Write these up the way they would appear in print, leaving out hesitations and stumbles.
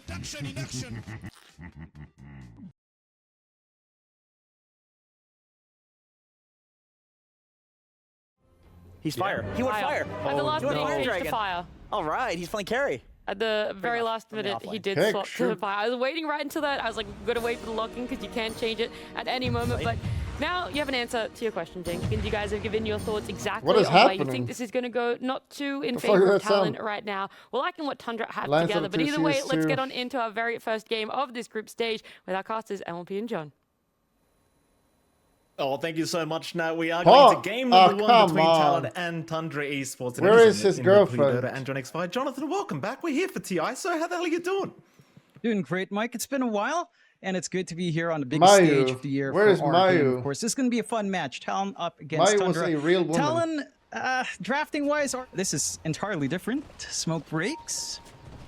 Reduction in action. He's fire. He went fire. At the last minute, he changed Dragon. to fire. All right, he's playing carry. At the very last minute, he did swap to fire. I was waiting right until that. I was like, gonna wait for the locking because you can't change it at any moment. But now you have an answer to your question, Jink, and you guys have given your thoughts exactly on why you think this is gonna go. Not too in favor of Talon right now. We're liking what Tundra have together, but either way, let's get on into our very first game of this group stage with our casters, MLP and John. Oh, thank you so much. Now we are going to game number one between Talon and Tundra Esports. Where is his girlfriend? And John X5. Jonathan, welcome back. We're here for TI, so how the hell are you doing? Doing great, Mike. It's been a while, and it's good to be here on the biggest stage of the year. Where is Mayu? Of course, this is going to be a fun match. Talon up against Tundra. Was a real woman. Talon, drafting-wise, this is entirely different. Smoke breaks.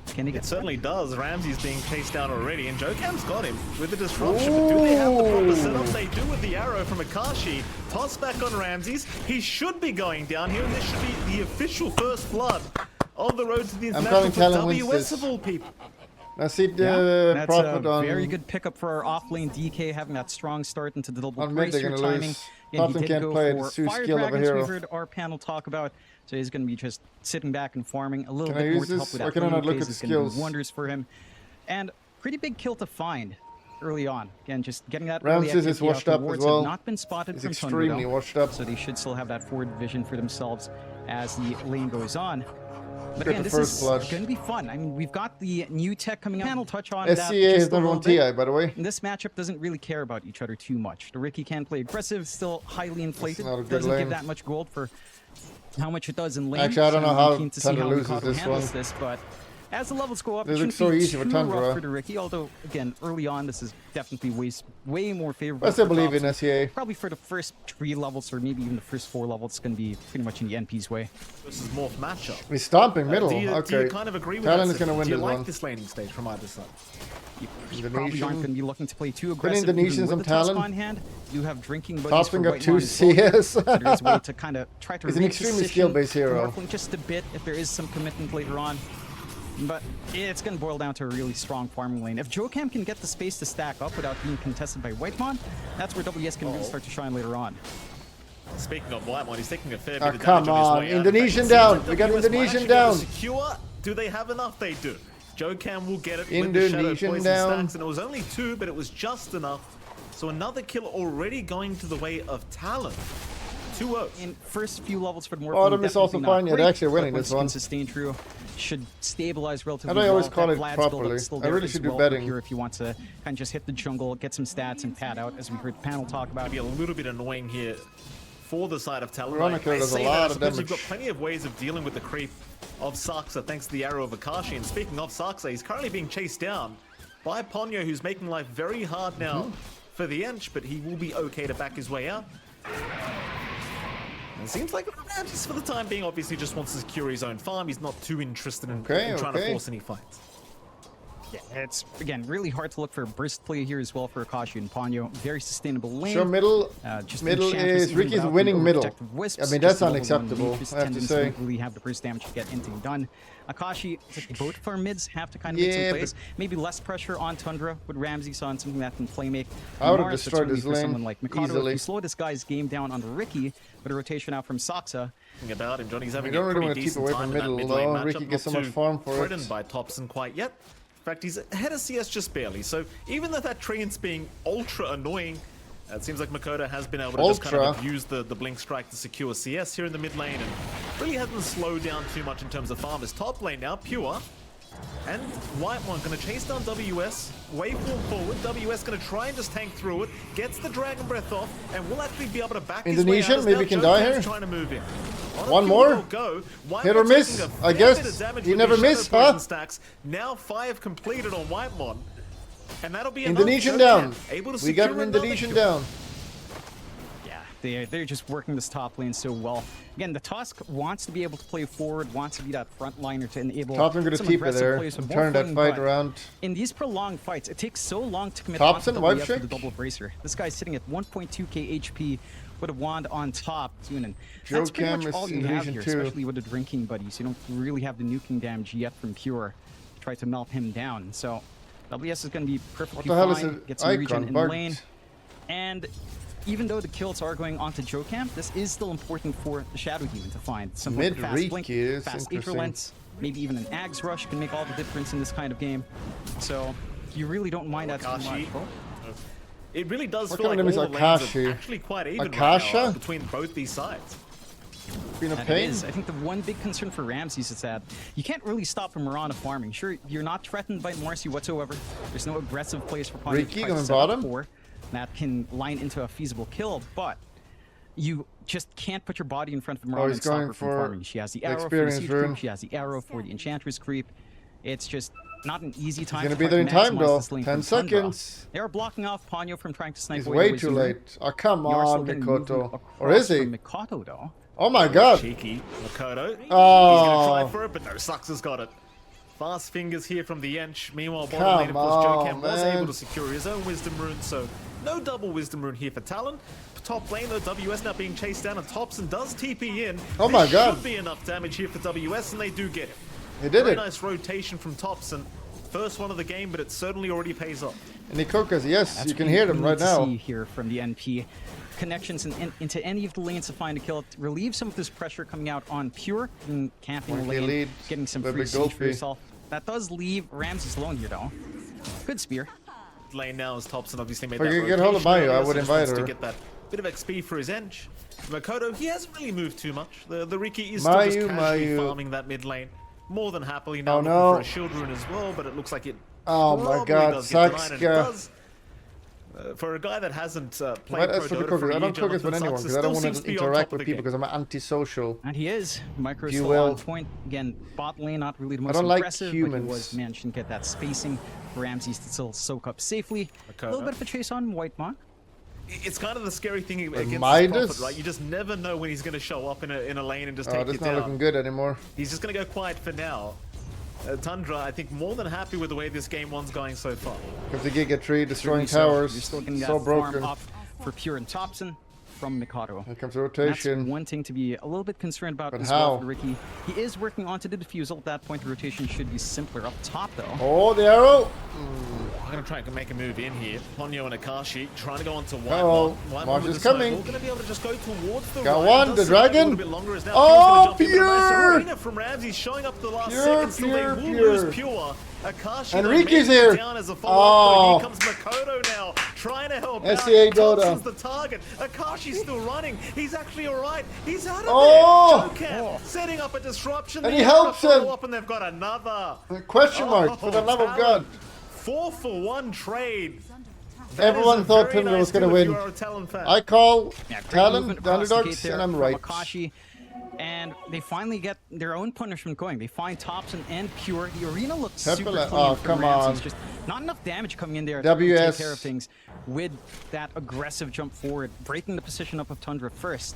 Can he get it certainly does. Ramsey's being chased down already, and Jokam's got him with the disruption. But do they have the proper setup? They do with the arrow from Akashi. Toss back on Ramses. He should be going down here, and this should be the official first blood on the road to the international for WS of all people. I see the that's profit a on very good pickup for our off-lane DK, having that strong start into the double on mid. They're gonna timing. lose. Talon can't play it. It's too skill of a hero. We heard our panel talk about, so he's going to be just sitting back and farming a little bit more more to help with that. Why can I not look at the skills? Wonders for him, and pretty big kill to find early on. Again, just getting that. Ramses is washed up as well. Have not been spotted He's from extremely Tundra, washed up. So they should still have that forward vision for themselves as the lane goes on. But again, this is going to be fun. I mean, we've got the new tech coming out. Panel touch on SCA is number one TI, by the way. And this matchup doesn't really care about each other too much. The Ricky can play aggressive, still highly inflated. Doesn't give that much gold for how much it does in lane. Actually, I don't know how Tundra loses this one. But as the levels go up, it looks so easy for Tundra. For the Ricky, although again, early on, this is definitely way more favorable. I still believe in SCA. Probably for the first 3 levels, or maybe even the first 4 levels, it's going to be pretty much in the NP's way. This is morph matchup. He's stomping middle. Do you kind of agree with Talon is going to win this one. Do you like this laning stage from either side? You probably aren't going to be looking to play too aggressive. Indonesians on Talon. On hand, you have drinking buddies. Thompson got 2 CS. There's a way to kind of try to. He's an extremely skill-based hero. Just a bit, if there is some commitment later on. But it's going to boil down to a really strong farming lane. If Jokam can get the space to stack up without being contested by Whitemon, that's where WS can really start to shine later on. Speaking of Whitemon, he's taking a fair bit of damage come on, Indonesian down. We got Indonesian down. Secure. Do they have enough? They do. Jokam will get it with Indonesian the shadow poison down. stacks, and it was only 2, but it was just enough. So another kill already going to the way of Talon. 2-0. In first few levels for the more. Autumn is also fine. They're actually winning this one. Sustain true should stabilize relatively well. I always call it Vlad's properly. I really should do betting. If you want to kind of just hit the jungle, get some stats, and pad out, as we heard the panel talk about. It'd be a little bit annoying here for the side of Talon. Veronica does a lot of damage. You've got plenty of ways of dealing with the creep of Saksa thanks to the arrow of Akashi. And speaking of Saksa, he's currently being chased down by Ponyo, who's making life very hard now for the Ench, but he will be okay to back his way out. It seems like Ramses, for the time being, obviously just wants to secure his own farm. He's not too interested in trying to force any fights. Yeah, it's, again, really hard to look for a burst play here as well for Akashi and Ponyo. Very sustainable lane. Sure, middle is... Ricky's winning middle. Wisps, I mean, that's unacceptable, I have to say. Don't really have the burst damage to get anything done. Akashi, both of our mids have to kind of make some plays. Maybe less pressure on Tundra with Ramses on something that can play make. I would have destroyed this lane like Mikado, easily. If you slow this guy's game down on the Ricky with a rotation out from Saksa. About him, Johnny's having we don't a really pretty decent want to keep away from middle, though. Ricky gets so much farm for it. Threatened by Thompson quite yet. In fact, he's ahead of CS just barely. So even though that Treant's being ultra annoying, it seems like Makoto has been able to just kind of use the Blink Strike to secure CS here in the mid lane and really hasn't slowed down too much in terms of farmers. Top lane now, Pure. And Whitemon going to chase down WS, waveform forward. WS going to try and just tank through it, gets the Dragon Breath off, and will actually be able to back his way out. Maybe can die here. Trying to move in. One more? Hit or miss, I guess. You never miss, huh? Stacks. Now 5 completed on Whitemon. And that'll be Indonesian down. We got an Indonesian down. Yeah, they're just working this top lane so well. Again, the Tusk wants to be able to play forward, wants to be that frontliner to enable Thompson going to keep it there and turn that fight around. In these prolonged fights, it takes so long to commit Thompson, onto the double bracer. This guy's sitting at 1.2k HP with a wand on top. And that's pretty much all you have here, especially with the drinking buddies. You don't really have the nuking damage yet from Pure. try to melt him down. So WS is going to be perfectly What the hell is fine. it? Get some regen Icon in bugged. lane. And even though the kills are going onto Joe Camp, this is still important for the Shadow Demon to find some Mid fast blink, Riki is fast interesting. interlents, maybe even an Ags rush can make all the difference in this kind of game. So you really don't mind that too much. Akashi. It really does What feel kind like of all name the is lanes Akashi? are actually quite even right Akasha? now between both these sides. Been a And it pain. is. I think the one big concern for Ramses is that you can't really stop Mirana farming. Sure, you're not threatened by Marcy whatsoever. There's no aggressive plays for Ponyo Riki to try going to set up bottom? for that can line into a feasible kill, but you just can't put your body in front of Mirana he's and stop going her from for farming. She has the arrow for the experience siege rune. creep, she has the arrow for the enchantress creep. It's just not an easy time gonna to be try there in to time, maximize though. this lane 10 from Tundra. seconds. They are blocking off Ponyo from trying to snipe He's away way the too Wizard. late. Oh, come You are still on, getting movement Mikoto. Or is across he? from Mikoto, though. Oh my god. Cheeky. Makoto. He's Oh. gonna try for it, but no, Sux has got it. Fast fingers here from the Ench. Meanwhile, bottom lane, of Come course, Joe on, Cam was man. able to secure his own Wisdom Rune, so no double Wisdom Rune here for Talon. Top lane, though, WS now being chased down, and Thompson does TP in. Oh my This god. should be enough damage here for WS, and they do get it. He did Very it. nice rotation from Thompson. First one of the game, but it certainly already pays off. And Nikokas, yes, That's you can what hear we them need right to now. see here from the NP. Connections into any of the lanes to find a kill. Relieve some of this pressure coming out on Pure and camping the Point lane, lead. getting some Little free bit siege for goofy. yourself. That does leave Ramses alone here, though. Good spear. Lane now as Thompson obviously made If I that could get hold of rotation Mayu, I earlier, would so just invite wants her. to get that bit of XP for his Ench. Makoto, he hasn't really moved too much. The Riki is still just Mayu, casually Mayu. farming that mid lane. More than happily now Oh, looking no. for a shield rune as well, but it looks like it Oh my probably god, does get denied, and it Saxka. does. For a guy that hasn't Why played that's Pro for the Dota cookers? for a I year, don't cook it with Jonathan anyone Saxon because I don't still want seems to be on interact top of with the people game. because I'm antisocial. And he is. Micro You still will. on point. Again, bot lane not really the most don't like impressive, but humans. he was managed to get that spacing for Ramses to still soak up safely. A little bit of a chase on Whitemon. It's kind of the scary thing against this Midas? Prophet, right? You just never know when he's going to show up in a lane and just Oh, take you that's not down. looking good anymore. He's just going to go quiet for now. Tundra, I think, more than happy with the way this game one's going so far. Because the Giga Tree destroying So towers. You're still getting So that farm broken. up for Pure and Thompson from Mikado. Here comes the That's rotation. one thing to be a little bit concerned about But as how? well for Ricky. He is working onto the defusal. At that point, the rotation should be simpler up top, though. Oh, the arrow. I'm going to try and make a move in here. Ponyo and Akashi trying to go onto Uh-oh. White. Marsh is coming. We're going to be able to just go towards the Got right. one, It does the seem dragon. A little bit longer as now Oh, Pure's gonna jump in, but a nice Pure. arena from Ramsey showing up the last Pure, second. Still Pure, they will Pure. lose Pure. Akashi And though, Riki's maybe here. down as a follow-up, Oh. though. Here comes Makoto now, trying to help SCA out. Dota. Thompson's the target. Akashi's still running. He's actually all right. He's out of Oh. there. Joe setting up a disruption. And They he have a helps him. follow-up, and they've got another. Question mark, for the love of God. 4-for-1 trade. That Everyone is a thought very Tundra nice was going to deal if win. you are a Talon fan. I call Yeah, great Talon movement the across the underdogs, gate there and I'm from right. Akashi. And they finally get their own punishment going. They find Thompson and Pure. The arena looks super Temple- clean oh, for come Ramses. on. Just not enough damage coming in there to really WS. take care of things with that aggressive jump forward, breaking the position up of Tundra first.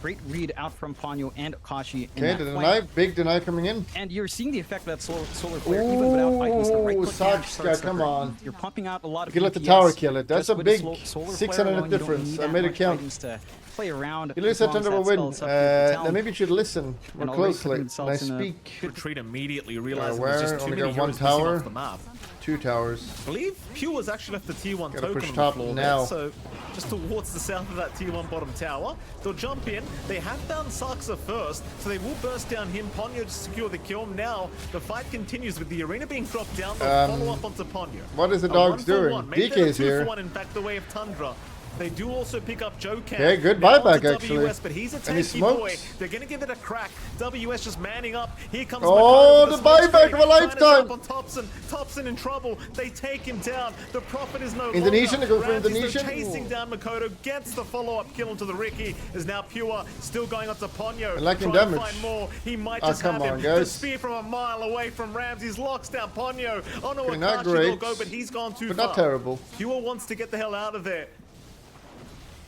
Great read out from Ponyo and Akashi in Okay, that the flank. deny, big deny coming in. And you're seeing the effect of that solar flare even without items. The right Ooh, click damage Saxka, starts to come hurt. on. You're pumping out a lot of You can let the DPS tower kill it. That's just a with big solar 600 flare alone. You don't difference. need I that made it much count. items to play around. You lose as that long as Tundra will that win. spell's up to Then Talon. maybe you should listen more And already closely. put And I themselves in a speak. Retreat immediately, realizing where? there's just too Only many got one heroes missing tower. off the map. 2 towers. I believe Pure was actually left the tier 1 Gotta token push on top the floor now. there, so just towards the south of that tier 1 bottom tower. They'll jump in. They have found Saxa first, so they will burst down him. Ponyo to secure the kill. Now the fight continues with the arena being dropped down. They'll follow up onto Ponyo. What is the A dogs 1-for-1. doing? Maybe DK is they're a here. 2-for-1, in fact, the way of Tundra. They do also pick up Joe Cam. Okay, good Now buyback, onto actually. WS, but he's a And he tanky boy. smoked. They're going to give it a crack. WS just manning up. Here comes Oh, Makoto with the smoke buyback screen, of a trying to set up lifetime. on Thompson. Thompson in trouble. They take him down. The Prophet is no Indonesian, longer. they go for Ramsey's Indonesian. though chasing down Makoto. Gets the follow-up kill into the Riki. Is now Pure. Still going on to Ponyo. I like him Trying to damage. find more. He might Oh, just come have on, him. guys. The spear from a mile away from Ramsey's locks down Ponyo. On Okay, not Akashi they'll great, go, but he's gone too but far. not terrible. Pure wants to get the hell out of there.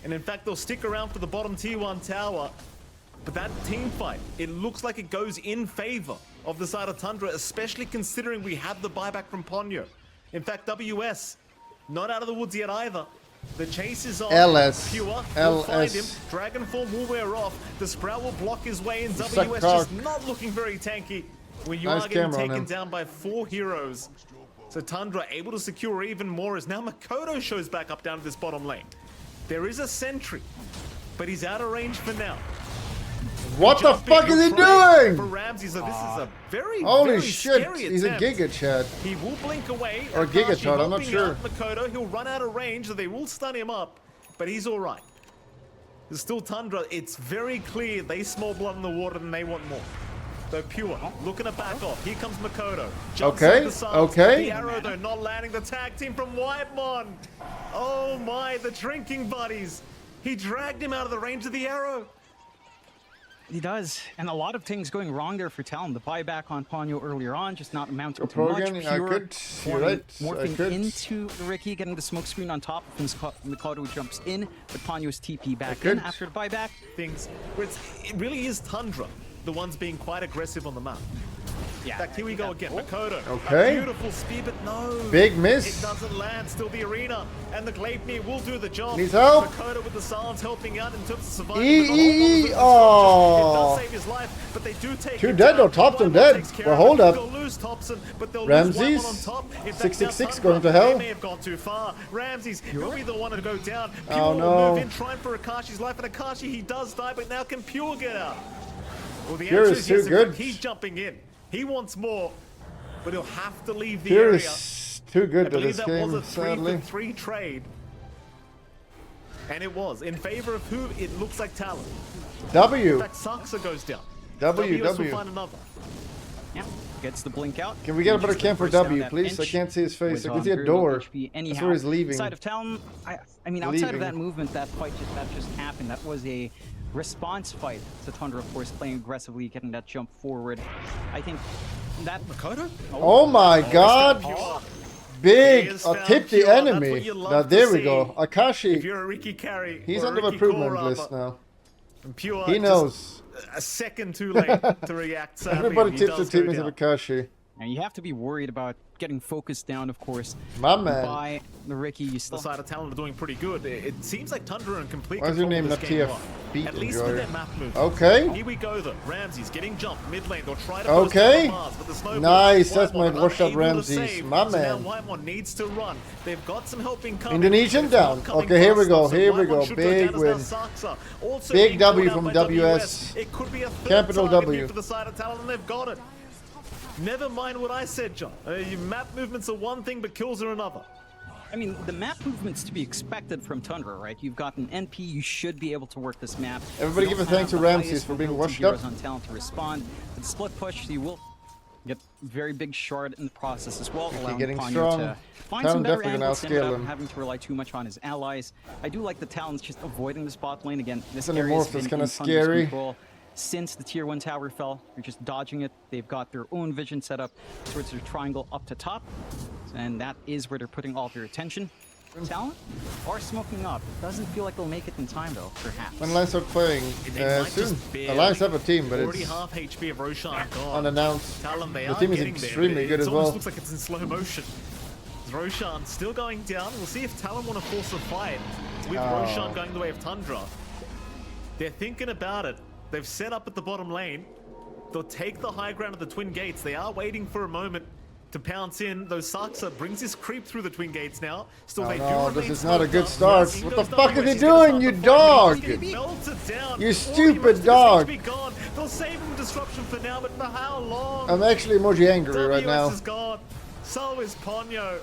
And in fact, they'll stick around for the bottom tier 1 tower. But that team fight, it looks like it goes in favor of the side of Tundra, especially considering we have the buyback from Ponyo. In fact, WS, not out of the woods yet either. The chase is on. LS. Pure will LS. find him. Dragon Form will wear off. The Sprout will block his way in. Suck WS cock. just not looking very tanky. When you Nice are getting camera on taken him. down by 4 heroes. So Tundra able to secure even more as now Makoto shows back up down to this bottom lane. There is a sentry, but he's out of range for now. What the fuck is he For doing? Ramsey, so this is a very, Holy very shit, scary he's a attempt. Giga Chad. He will blink away. Or Akashi Giga Chad, I'm not helping sure. out Makoto, he'll run out of range, so they will stun him up, but he's all right. There's still Tundra. It's very clear they smell blood in the water and they want more. They're pure, looking to back off. Here comes Makoto. Jumps Okay, into the sides. okay. The arrow, though, not landing. The tag team from Whitemon. Oh my, the drinking buddies. He dragged him out of the range of the arrow. He does, and a lot of things going wrong there for Talon. The buyback on Ponyo earlier on, just not amounting to much. Again, I Pure could. You're right. I morphing could. into Ricky, getting the smoke screen on top of him. Mikado jumps in, but Ponyo's TP back could. in after the buyback. Things where it really is Tundra, the ones being quite aggressive on the map. Yeah. In fact, here we go again. Makoto. Okay. A beautiful spear, but no. Big miss. It doesn't land. Still the arena. And the Gleipnir will do the job. Needs help. Makoto with the silence helping out in terms of surviving. E. It Oh. does save his life, but they do take Two him dead down. though. Thompson Whitemon dead. takes care Well, of it. hold up. They'll lose Thompson, but they'll Ramses. lose Whitemon on top. In fact, 666 now going to Tundra, hell. They may have gone too far. Ramses will be the one to go down. Pure Oh, will no. move in, trying for Akashi's life, and Akashi, he does die, but now can Pure get out? Well, the Pure answer is is yes. too In fact, good. he's jumping in. He wants more, but he'll have to leave the Pure area. is too I good to believe this that was game, a 3-for-3 sadly. trade. And it was. In favor of who? It looks like Talon. In W. fact, Saxa goes down. W, WS will W. find another. Yeah, gets the blink out. Can we get a better Just cam for burst down W, that please? I bench can't see his face. with, I can see a very door. low HP anyhow. That's where he's leaving. Inside of Talon, I mean, outside of Leaving. that movement, that fight that just happened, that was a response fight to Tundra, of course, playing aggressively, getting that jump forward. I think that Makoto? Oh my god. Pure. Big. He has I'll found tip the Pure. That's what enemy. you love Now to there we see. go. If Akashi. you're a Ricky carry, He's or on a the Ricky core improvement rather, list now. and Pure He just knows. a second too late to react. Sadly, Everybody and he tips their does go teammates of down. Akashi. now you have to be worried about getting focused down, of course, My man. by the Ricky. You The still side of Talon are doing pretty good. It seems like Tundra are in complete Why is your control name of not this game TF one. Beat At least Enjoyer? with their map movement. Okay. Here we go though. Ramsey's getting jumped mid lane. They'll try to Okay. post the bars, but the snowball, Nice, that's my Whitemon washed up unable to Ramses. save. My So man. now Whitemon needs to run. They've got some helping coming. Indonesian It's not down. coming Okay, here we fast go, enough, so here we Whitemon go. should Big down win. as now Saxa. Also Big being W called from out by WS. It could be a third Capital target W. here for the side of Talon, and they've got it. Never mind what I said, John. Your map movements are one thing, but kills are another. I mean, the map movement's to be expected from Tundra, right? You've got an NP, you should be able to work this map. Everybody You give a don't thanks have to the Ramses highest for being mobility washed up. heroes on Talon to respond. With the split push, you will get very big shard in the process as well, allowing getting Ponyo strong. to find Talon some better definitely gonna angles in outscale without him. having to rely too much on his allies. I do like the Talons just avoiding the spot lane again. This An area has Immorph been is kinda in Tundra's scary. control since the tier 1 tower fell. They're just dodging it. They've got their own vision set up towards their triangle up to top, and that is where they're putting all their attention. Talon are smoking up. Doesn't feel like they'll make it in time though, perhaps. When Alliance start playing They might soon. just barely- Alliance have a team, but Already it's half HP of Roshan gone. unannounced. Talon, they The are team is getting there, extremely but good it as almost well. looks like it's in slow motion. Roshan still going down. We'll see if Talon want to force a fight with Oh. Roshan going the way of Tundra. They're thinking about it. They've set up at the bottom lane. They'll take the high ground of the Twin Gates. They are waiting for a moment to pounce in. Though Saxa brings his creep through the Twin Gates now. Still, Oh they do no, remain this is not a good snowed up. start. Yes, What in the goes fuck WS. is he He's gonna doing, start you the fight. dog? He's getting melted down. You Already stupid most of his dog. HP gone. They'll save him disruption for now, but for how long? I'm actually emoji angry right WS now. is gone. So is Ponyo.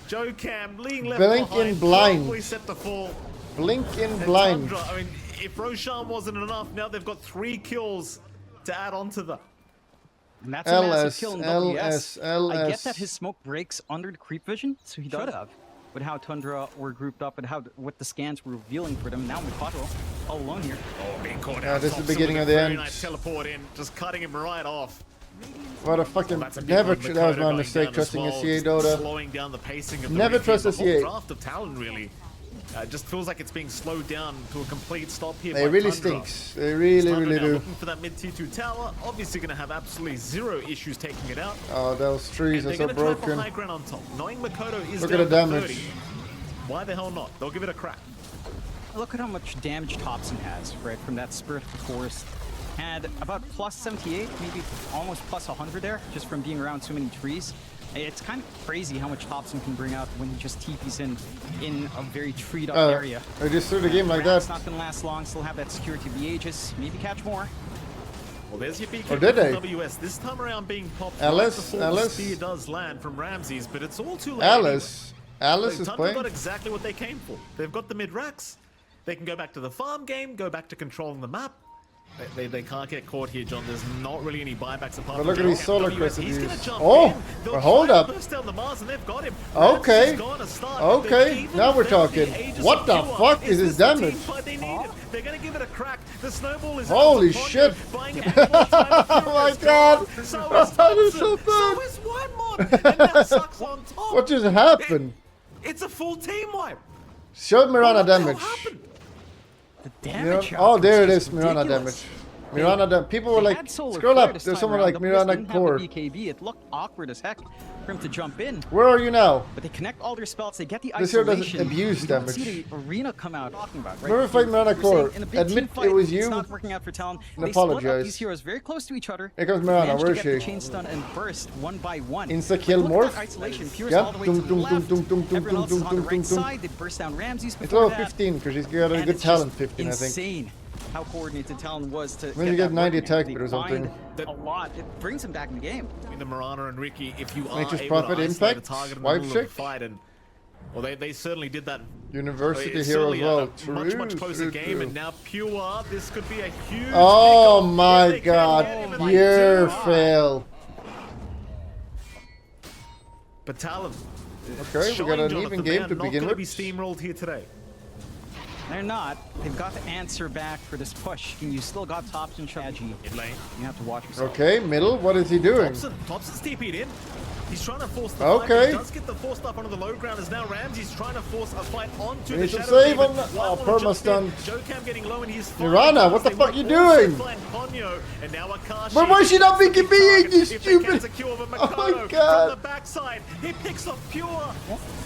Joe Cam, leading left Blink behind, in blind. probably set to fall. Blink in And blind. Tundra, I mean, if Roshan wasn't enough, now they've got 3 kills to add on to that. And that's a massive LS, kill in LS, WS. I get LS. that his smoke breaks under the creep vision, so he should have. With how Tundra were grouped up and how what the scans were revealing for them. Now Mikado all alone here. Oh, being caught Yeah, out. this is the Thompson beginning with of a the very end. Nice teleport in, just cutting him right off. What a fucking That's a big never. one. That was Makoto my going mistake down trusting as a well, CA just Dota. Slowing down the pacing of the Never Ricky. trust The a whole CA. draft of Talon really. Just feels like it's being slowed down to a complete stop here. They by really Tundra. stinks. They really, Tundra really now do. looking for that mid tier 2 tower. Obviously going to have absolutely 0 issues taking it out. Oh, those trees And are they're so going to try for broken. high ground on top. Knowing Makoto is Look at down the to damage. 30. Why the hell not? They'll give it a crack. Look at how much damage Thompson has, right, from that Spirit of the Forest. had about plus 78, maybe almost plus 100 there, just from being around so many trees. It's kind of crazy how much Thompson can bring out when he just TPs in a very treed up area. I just threw the game like that. It's not going to last long, still have that security of the Aegis, maybe catch more. Well, there's your BK Or did they? WS. This time around being popped. Alice, right before Alice. the spear does land from Ramses, but it's all too late. Alice. Alice is Tundra playing. got exactly what they came for. They've got the mid-racks. They can go back to the farm game, go back to controlling the map. They can't get caught here, John. There's not really any buybacks apart But from look at these solar WS. He's crystals. gonna jump Oh, in. They'll but hold try up. to burst down the Mars and they've got him. Okay. Ramses gone to start, but they've Okay, even now we're filled the talking. Aegis What of the Pure. fuck is this his the damage? team fight they needed? They're gonna give it a crack. The snowball is Holy out to Ponyo, shit. buying ample time. Oh my god. So is That is so Thompson. bad. So is Whitemon. And that sucks on top. What just happened? It's a full team wipe. Show Mirana What the hell damage. happened? The Mirana- damage. oh, there it is is, Mirana ridiculous. damage. Mirana damage. People were They like, had solar scroll flare up. this There's time someone around. like WS Mirana didn't have the Core. BKB. It looked awkward as heck for him to jump in. Where are you now? But they connect all their spells. They get the This hero doesn't isolation. abuse We don't damage. see the arena come out talking about, right? Remember fighting Mirana We're Core. saying in a big Admit team it fight, was It's you. not working out for Talon. And They split up apologize. these heroes very close to each other. Here comes Mirana. Managed Where to is get the she? chain stun and burst one by one. Insta kill But look at morph. that isolation. Pure's Yep. all the way Dum, to the dum, left. dum, dum, dum, dum, Everyone else dum, is on the dum, right dum, dum. side. They burst down Ramses It's before level that. 15 because he's got a And good it's talent just 15, I think. insane how coordinated Talon was to When get you get that 90 working. attack They speed or something. find a lot. It brings him back in the game. Between the Marana and Ricky, if you are Nature's able Prophet to isolate impact, a target in the wipe middle of check. a fight, and well, they certainly did that. University It's hero certainly as well. a much closer game, True. and now Pure, this could be a huge. Oh kickoff. my If they can god. get him, and they Pure do. fail. But Talon, Okay, we showing got an Jonathan even they game are to not begin gonna with. be steamrolled here today. They're not. They've got to answer back for this push. And you still got Thompson strategy. Mid lane. You have to watch yourself. Okay, middle. What is he doing? Thompson's TP'd in. He's trying to force the Okay. fight. He does get the force stuff onto the low ground as now Ramsey's trying to force a fight onto We the need some Shadow save Demon. on the- One oh, will jump perma-stun. in. Jokam getting low and he's Mirana, what the They fuck will you also doing? flank Ponyo, and now Akashi. But why is she not making me, you If they stupid? can secure the Oh my Makoto God. from the backside, he picks off Pure.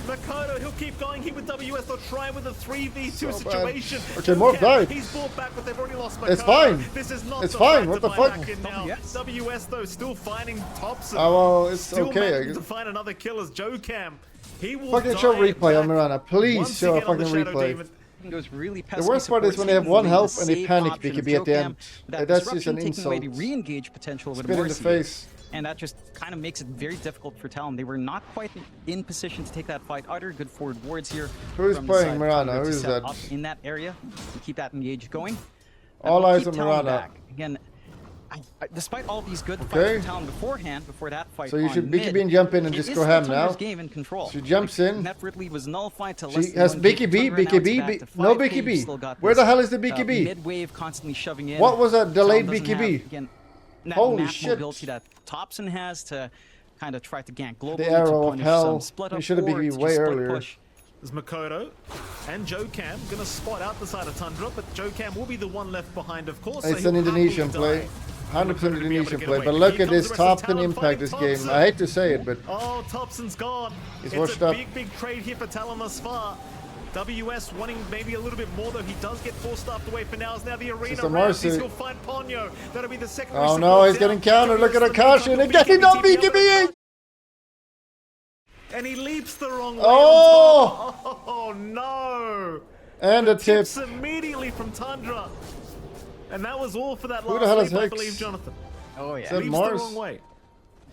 Makoto, he'll keep going here with WS. They'll try with a 3v2 So bad. situation. Okay, Morph died. He's brought back, but they've already lost Makoto. It's fine. This is not It's the fine. fight What to the buy fuck? back in now. WS? WS though still finding Thompson. Oh, well, it's Still okay, I managing guess. to find another kill as Jokam. He will Fucking show die replay on back Mirana. Please once show a again on the fucking Shadow replay. Demon. Goes really The worst part is when they have one health and they panic BKB at the end. That's just an taking away insult. the re-engage potential with Spit in the Mercy. face. And that just kind of makes it very difficult for Talon. They were not quite in position to take that fight either. Good forward wards here. Who is from the playing side of Mirana? Tundra Who to is set that? up in that area to keep that engage going. All That will eyes keep on Talon Mirana. back. Again, despite all these good fights Okay. for Talon beforehand, before that fight So you on should mid, BKB and jump in and it just is go ham Tundra's now. game in control. She jumps in. Netfritly was nullified to She less than has 1 BKB, Tundra now it's BKB, back to no 5K. You've BKB. still got Where this, the hell is the BKB? mid-wave constantly shoving in. What was that delayed Talon doesn't BKB? have, again, that Holy map shit. mobility that Thompson has to kind of try to gank globally. The to arrow of punish hell. some split He up should have or BKB to way just split earlier. push. There's Makoto and Jokam gonna spot out the side of Tundra, but Jokam will be the one left behind, of course. It's so an he'll Indonesian happily play. die. 100% Makoto to be able to Indonesian get play. away. But look Here at comes this the rest of Thompson Talon impact this fighting game. Thompson. I hate to say it, but Oh, Thompson's gone. He's It's washed a up. big trade here for Talon thus far. WS wanting maybe a little bit more, though. He does get forced staffed away for now. Is now the arena. Sister Ramses, Marcy. he'll find Ponyo. That'll be the second. oh no, he's getting countered. Look at Akashi and again he's not BKB. And he leaps the wrong way. Oh! On top. Oh no! And a tip. Tips immediately from Tundra. And that was all for that Who last the hell is leap, I Hex? believe, Jonathan. Oh yeah. Is that Leaps Mars? the wrong way.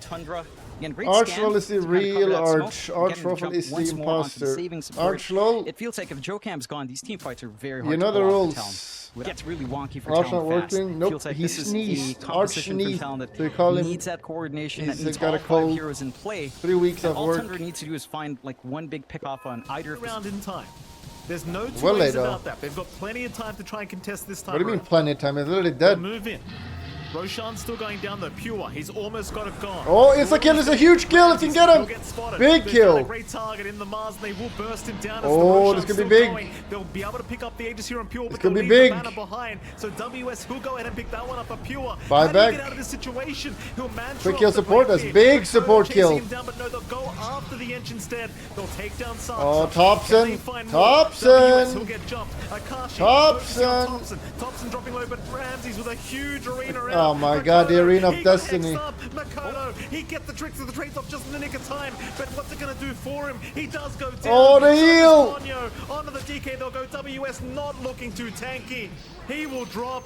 Tundra. Again, great Arch scan Roll is the to kinda cover real that Arch. smoke, Arch getting the Roll jump is the once more onto the imposter. saving support. Arch Roll. It feels like if Jokam's gone, these team fights are very hard You to know the pull off for rules. Talon. It gets really wonky for Arch Talon not fast. working. It Nope, feels like he this is sneezed. a Arch composition for sneezed. Talon that They call him- needs that coordination, that he's needs got all a 5 cold. heroes in play. 3 weeks And of all work. Tundra needs to do is find like one big pick off on either of Round in time. There's no two Well, ways they about that. They've got plenty of time to try and contest this time. What do you mean around. plenty of time? It's literally They'll dead. move in. Roshan's still going down the Pure. He's almost got it gone. Oh, it's a kill. It's a huge kill. If you can get him. Big kill. A great target in the Mars, and they will burst him down. Oh, this could be big. Going. They'll be able to pick up the Aegis here on Pure, but could they'll be leave big. the banner behind. So WS will go ahead and pick that one up a Pure. Buy How back. do you get out of this situation? He'll man Quick kill support. That's big support kill. Him down, but no, they'll go after the Ench instead. They'll take down Sarge. Oh, Thompson. Thompson dropping low, but Ramses with a huge arena. Oh my God, the arena of destiny. Makoto, he gets the tricks of the trades off just in the nick of time, but what's it going to do for him? He does go down. Oh, the heal. Onto the DK, they'll go WS, not looking too tanky. He will drop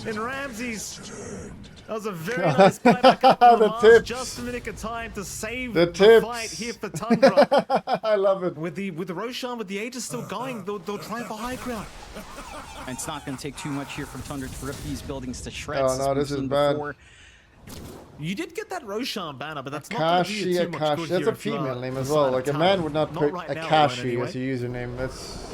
in Ramses. That was a very nice buyback up on the Mars, just in the nick of time to save the fight here for Tundra. I love it. With the Roshan, with the Aegis still going, they'll try for high ground. It's not going to take too much here from Tundra to rip these buildings to shreds. Oh no, this is bad. You did get that Roshan banner, but that's not going to do you too much good. That's a female name as well. Like a man would not put Akashi as a username. That's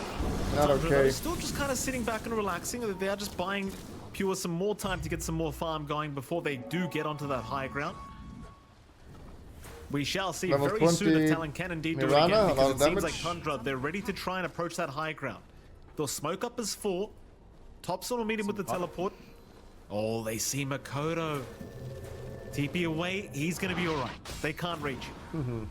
not okay. They're still just kind of sitting back and relaxing. They are just buying Pure some more time to get some more farm going before they do get onto that high ground. We shall see Level very 20, soon if Talon can indeed do it Mirana, again, because it damage. seems like Tundra, they're ready to try and approach that high ground. They'll smoke up as 4. Thompson will meet him with the teleport. Oh, they see Makoto. TP away, he's going to be alright. They can't reach you.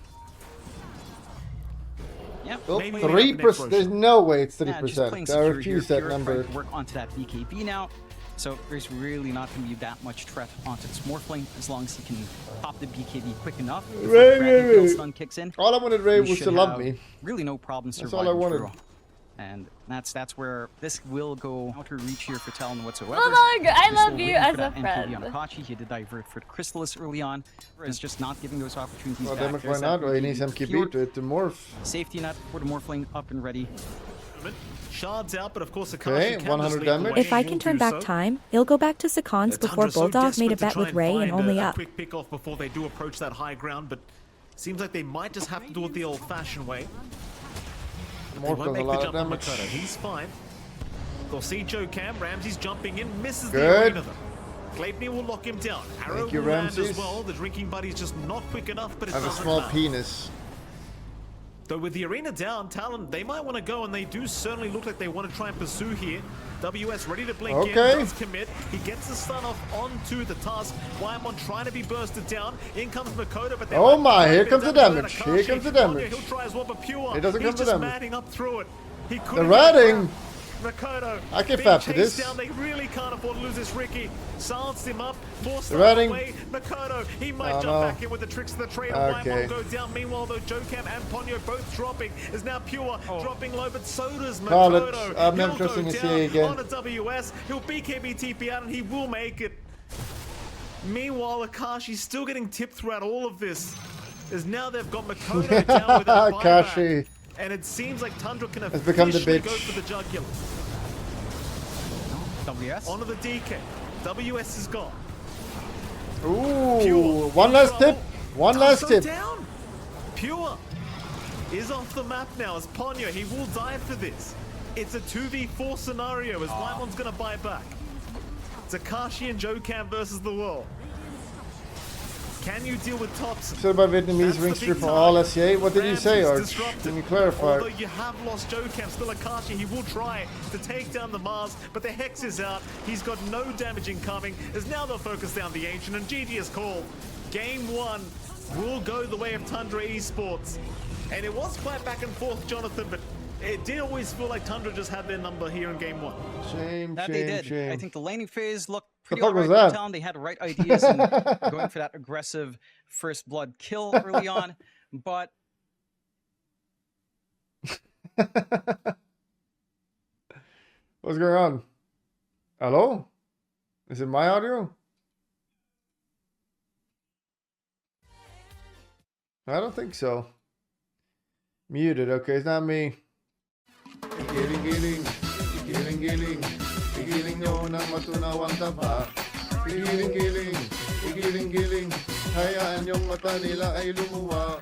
Yep. Well, Maybe 3%. There's no way it's Yeah, just 3%. playing I secure refuse here. that Pure number. trying to work onto that BKB now. So there's really not going to be that much threat onto its Morphling as long as he can pop the BKB quick enough. Ray. Stun kicks in. All I wanted Ray was should to love have me. Really no problem surviving all I wanted. through. And that's where this will go outer reach here for Talon whatsoever. Bulldog, I We're love still you waiting as for that a NPD friend. on Kachi. He did divert for the Chrysalis early on. Is just not giving those opportunities Well, back. damage, why There's not? that Well, he needs pure MKB to morph. safety net for the Morphling up and ready. Shards out, but of course Okay, 100 damage. If I can turn back time, he'll go back to Seconds before Bulldog made a bet with Ray and only up. Quick pick off before they do approach that high ground, but seems like they might just have to do it the old-fashioned way. They Morph won't does a make the lot of jump on damage. Makoto. He's fine. They'll see Joe Cam. Ramsey's jumping in, misses Good. the arena though. Gleipnir will lock him down. Arrow Thank you, will land Ramses. as well. The drinking buddy's just not quick enough, but it I have a doesn't small matter. penis. Though with the arena down, Talon, they might want to go, and they do certainly look like they want to try and pursue here. WS ready to blink in, does commit. He gets the stun off onto the task. Wymon trying to be bursted down. In comes Makoto, but oh my, here comes the damage. Here comes the damage. He'll try as well, but Pure, It doesn't come he's to just damage. manning up through it. He The couldn't ratting. Makoto I can being fap to chased this. down. They really can't afford to lose this Ricky. Silenced him up. Forced him ratting. away. Makoto, he might jump no. back in with the tricks of the trade. Okay. Wymon go down. Meanwhile, though, Jocam and Ponyo both dropping. Is now Pure dropping low, but so does Call it. Makoto. I'm He'll never go trusting a down CA again. on a WS. He'll BKB TP out, and he will make it. Meanwhile, Akashi's still getting tipped throughout all of this. As now they've got Makoto down with a buyback. Akashi. And it seems like Tundra can Has become the officially bitch. go for the jugular. WS. Onto the DK. WS is gone. Ooh, Pure. one last tip. One last Thompson tip. down. Pure is off the map now as Ponyo. He will die for this. It's a 2v4 scenario as Wymon's going to buy back. It's Akashi and Jocam versus the world. Can you deal with Thompson? Said by Vietnamese ring strip for all SCA. What did you say, Arch? Can you clarify? Although you have lost Jocam, still Akashi, he will try to take down the Mars, but the Hex is out. He's got no damage incoming, as now they'll focus down the Ancient, and GG is called. Game 1 will go the way of Tundra Esports. And it was quite back and forth, Jonathan, but it did always feel like Tundra just had their number here in Game 1. Shame, That shame, they did. shame. I think the laning phase looked pretty fuck was alright that? for Talon. They had the right ideas and going for that aggressive first blood kill early on, but What's going on? Hello? Is it my audio? I don't think so. Muted. Okay, it's not me. Giling, nyo nang matunawang taba. Giling, hayaan yung mata nila ay lumuwa.